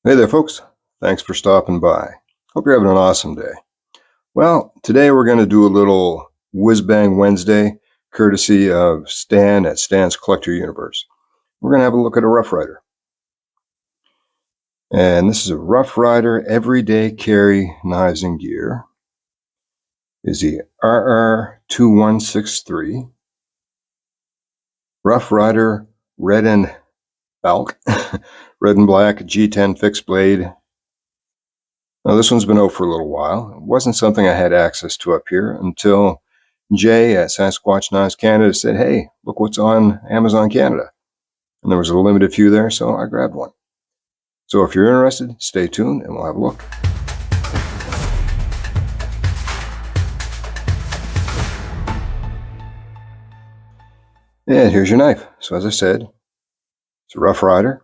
Hey there, folks. Thanks for stopping by. Hope you're having an awesome day. Well, today we're going to do a little Whiz Bang Wednesday, courtesy of Stan at Stan's Collector Universe. We're going to have a look at a Rough Rider. And this is a Rough Rider Everyday Carry Knives and Gear. Is the RR2163 Rough Rider Red and Balk, Red and Black G10 fixed blade. Now, this one's been out for a little while. It wasn't something I had access to up here until Jay at Sasquatch Knives Canada said, hey, look what's on Amazon Canada. And there was a limited few there, so I grabbed one. So if you're interested, stay tuned and we'll have a look. And here's your knife. So as I said, it's a Rough Rider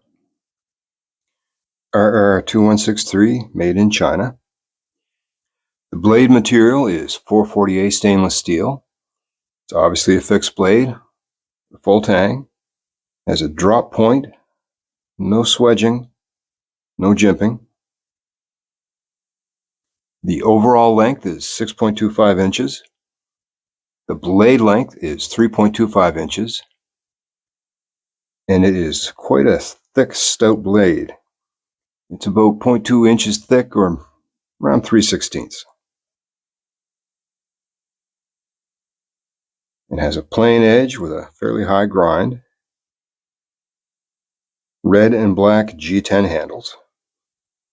RR2163 made in China. The blade material is 448 stainless steel. It's obviously a fixed blade, a full tang, has a drop point, no swedging, no jimping. The overall length is 6.25 inches. The blade length is 3.25 inches. And it is quite a thick, stout blade. It's about 0.2 inches thick, or around 3/16. It has a plain edge with a fairly high grind. Red and black G10 handles.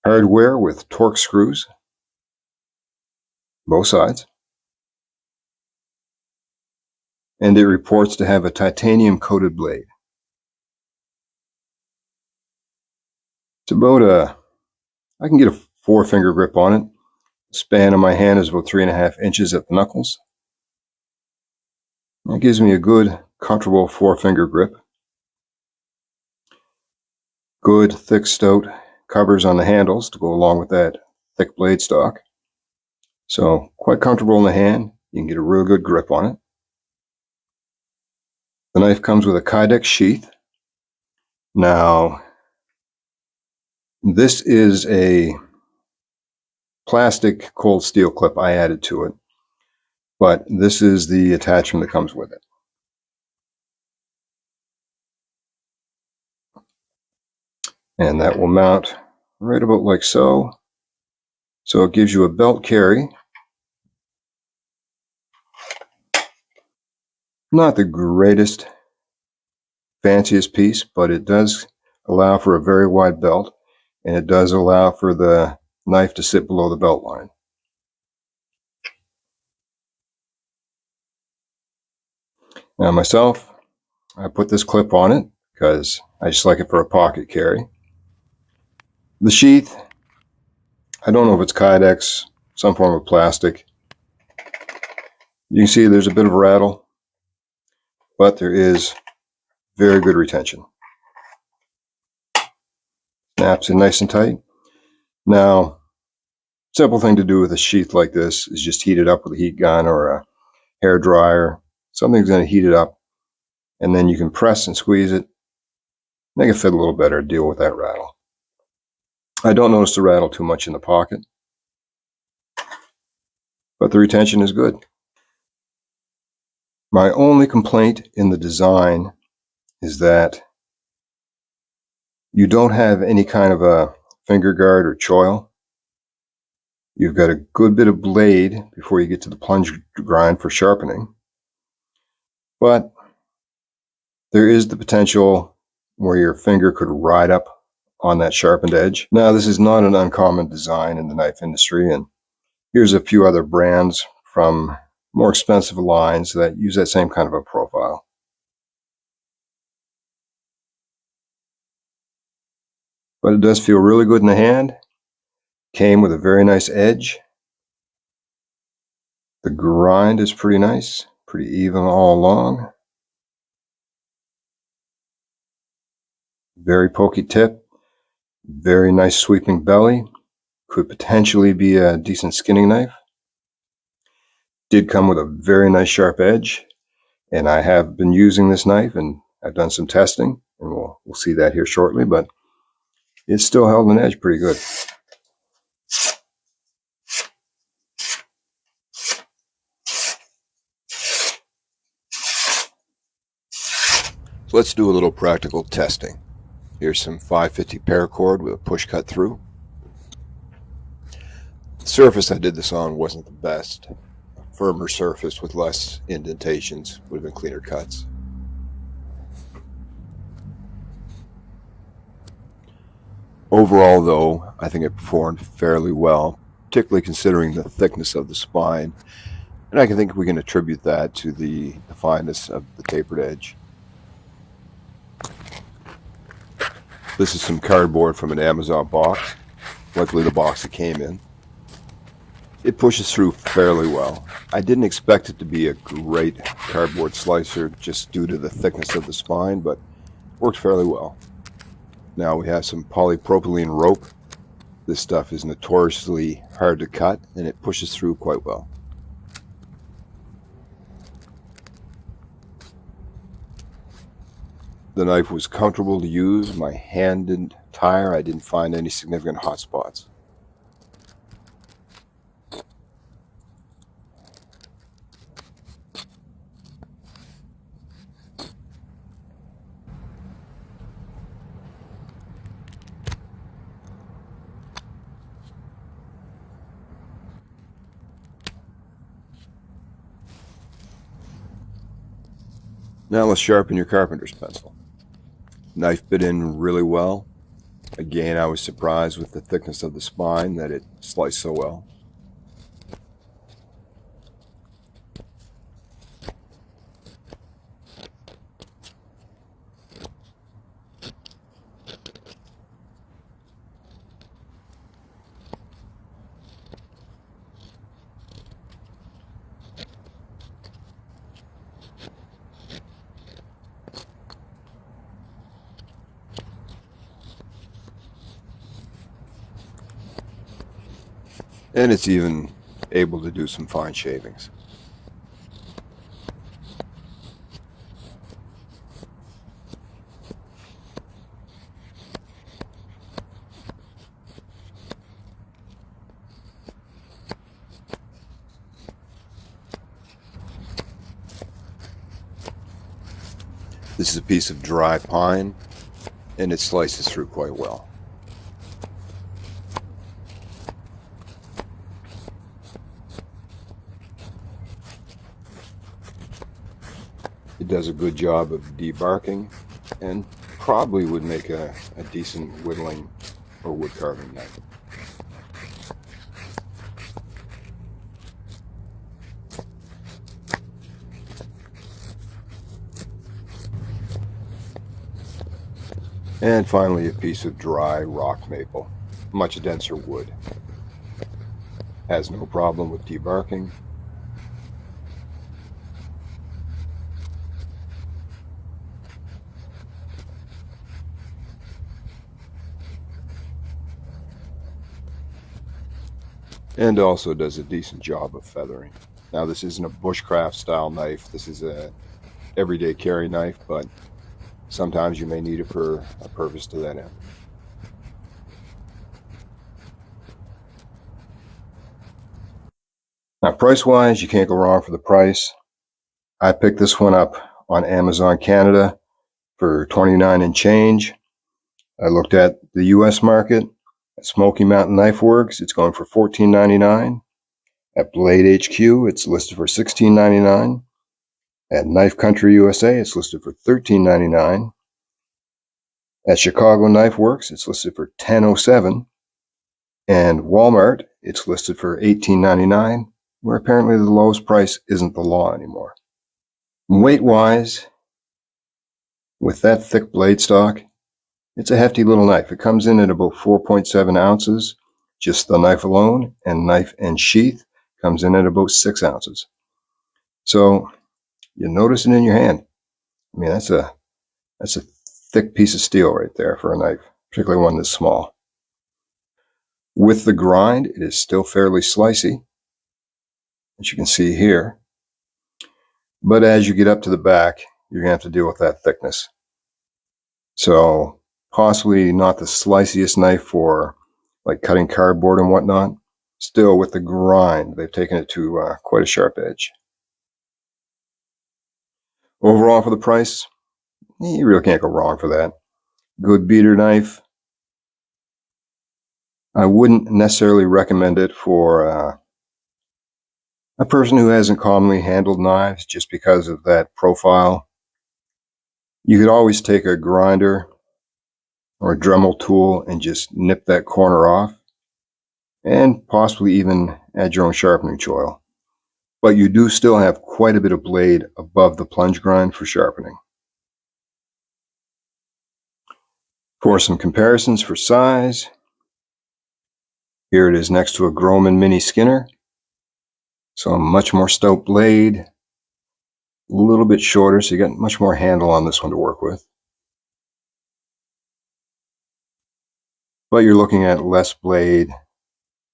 Hardware with torque screws, both sides. And it reports to have a titanium coated blade. It's about I can get a 4-finger grip on it. The span of my hand is about 3.5 inches at the knuckles. That gives me a good, comfortable 4-finger grip. Good, thick, stout covers on the handles to go along with that thick blade stock. So quite comfortable in the hand. You can get a real good grip on it. The knife comes with a Kydex sheath. Now, this is a plastic cold steel clip I added to it, but this is the attachment that comes with it. And that will mount right about like so. So it gives you a belt carry. Not the greatest, fanciest piece, but it does allow for a very wide belt, and it does allow for the knife to sit below the belt line. Now myself, I put this clip on it because I just like it for a pocket carry. The sheath, I don't know if it's Kydex, some form of plastic. You can see there's a bit of a rattle, but there is very good retention. Snaps in nice and tight. Now, simple thing to do with a sheath like this is just heat it up with a heat gun or a hair dryer. Something's going to heat it up, and then you can press and squeeze it, make it fit a little better, deal with that rattle. I don't notice the rattle too much in the pocket, but the retention is good. My only complaint in the design is that you don't have any kind of a finger guard or choil. You've got a good bit of blade before you get to the plunge grind for sharpening, but there is the potential where your finger could ride up on that sharpened edge. Now, this is not an uncommon design in the knife industry, and here's a few other brands from more expensive lines that use that same kind of a profile. But it does feel really good in the hand. Came with a very nice edge. The grind is pretty nice, pretty even all along. Very pokey tip. Very nice sweeping belly. Could potentially be a decent skinning knife. Did come with a very nice sharp edge, and I have been using this knife and I've done some testing, and we'll see that here shortly. But it still held an edge pretty good. So let's do a little practical testing. Here's some 550 paracord with a push cut through. The surface I did this on wasn't the best. A firmer surface with less indentations would have been cleaner cuts. Overall, though, I think it performed fairly well, particularly considering the thickness of the spine, and I think we can attribute that to the fineness of the tapered edge. This is some cardboard from an Amazon box, luckily the box it came in. It pushes through fairly well. I didn't expect it to be a great cardboard slicer just due to the thickness of the spine, but worked fairly well. Now we have some polypropylene rope. This stuff is notoriously hard to cut, and it pushes through quite well. The knife was comfortable to use. My hand didn't tire. I didn't find any significant hot spots. Now let's sharpen your carpenter's pencil. Knife bit in really well. Again, I was surprised with the thickness of the spine that it sliced so well. And it's even able to do some fine shavings. This is a piece of dry pine, and it slices through quite well. It does a good job of debarking and probably would make a decent whittling or wood carving knife. And finally, a piece of dry rock maple, much denser wood. Has no problem with debarking. And also does a decent job of feathering. Now, this isn't a bushcraft style knife. This is a everyday carry knife, but sometimes you may need it for a purpose to that end. Now, price-wise, you can't go wrong for the price. I picked this one up on Amazon Canada for $29 and change. I looked at the US market at Smoky Mountain Knife Works. It's going for $14.99. At Blade HQ, it's listed for $16.99. At Knife Country USA, it's listed for $13.99. At Chicago Knife Works, it's listed for $10.07. And Walmart, it's listed for $18.99, where apparently the lowest price isn't the law anymore. Weight-wise, with that thick blade stock, it's a hefty little knife. It comes in at about 4.7 ounces, just the knife alone, and knife and sheath comes in at about 6 ounces. So you notice it in your hand. I mean, that's a thick piece of steel right there for a knife, particularly one this small. With the grind, it is still fairly slicey, as you can see here. But as you get up to the back, you're going to have to deal with that thickness. So possibly not the sliciest knife for like cutting cardboard and whatnot. Still, with the grind, they've taken it to quite a sharp edge. Overall, for the price, you really can't go wrong for that. Good beater knife. I wouldn't necessarily recommend it for a person who hasn't commonly handled knives just because of that profile. You could always take a grinder or a Dremel tool and just nip that corner off, and possibly even add your own sharpening choil. But you do still have quite a bit of blade above the plunge grind for sharpening. For some comparisons for size, here it is next to a Groman Mini Skinner. So a much more stout blade, a little bit shorter, so you got much more handle on this one to work with. But you're looking at less blade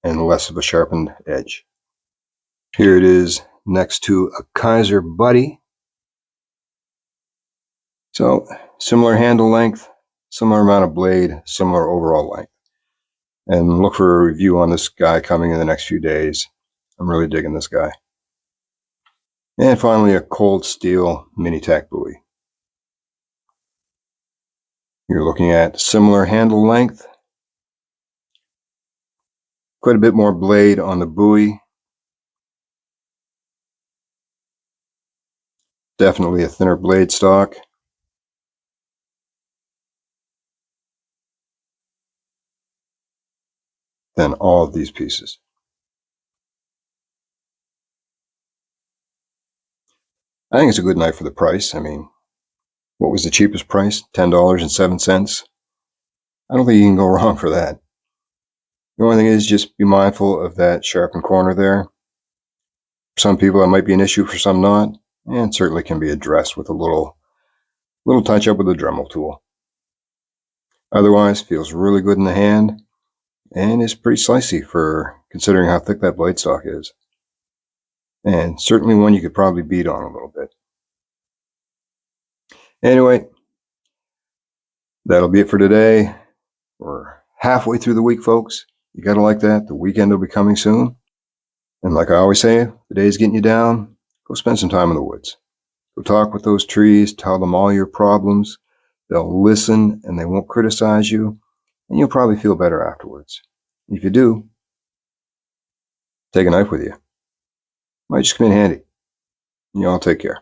and less of a sharpened edge. Here it is next to a Kaiser Buddy. So similar handle length, similar amount of blade, similar overall length. And look for a review on this guy coming in the next few days. I'm really digging this guy. And finally, a Cold Steel Mini Tack buoy. You're looking at similar handle length, quite a bit more blade on the buoy. Definitely a thinner blade stock. Than all of these pieces. I think it's a good knife for the price. I mean, what was the cheapest price? $10.07. I don't think you can go wrong for that. The only thing is just be mindful of that sharpened corner there. For some people that might be an issue, for some not, and certainly can be addressed with a little touch up with a Dremel tool. Otherwise, feels really good in the hand and is pretty slicey for considering how thick that blade stock is. And certainly one you could probably beat on a little bit. Anyway, that'll be it for today. We're halfway through the week, folks. You gotta like that. The weekend will be coming soon. And like I always say, if the day's getting you down, go spend some time in the woods. Go talk with those trees, tell them all your problems. They'll listen and they won't criticize you, and you'll probably feel better afterwards. If you do, take a knife with you. Might just come in handy. You all take care.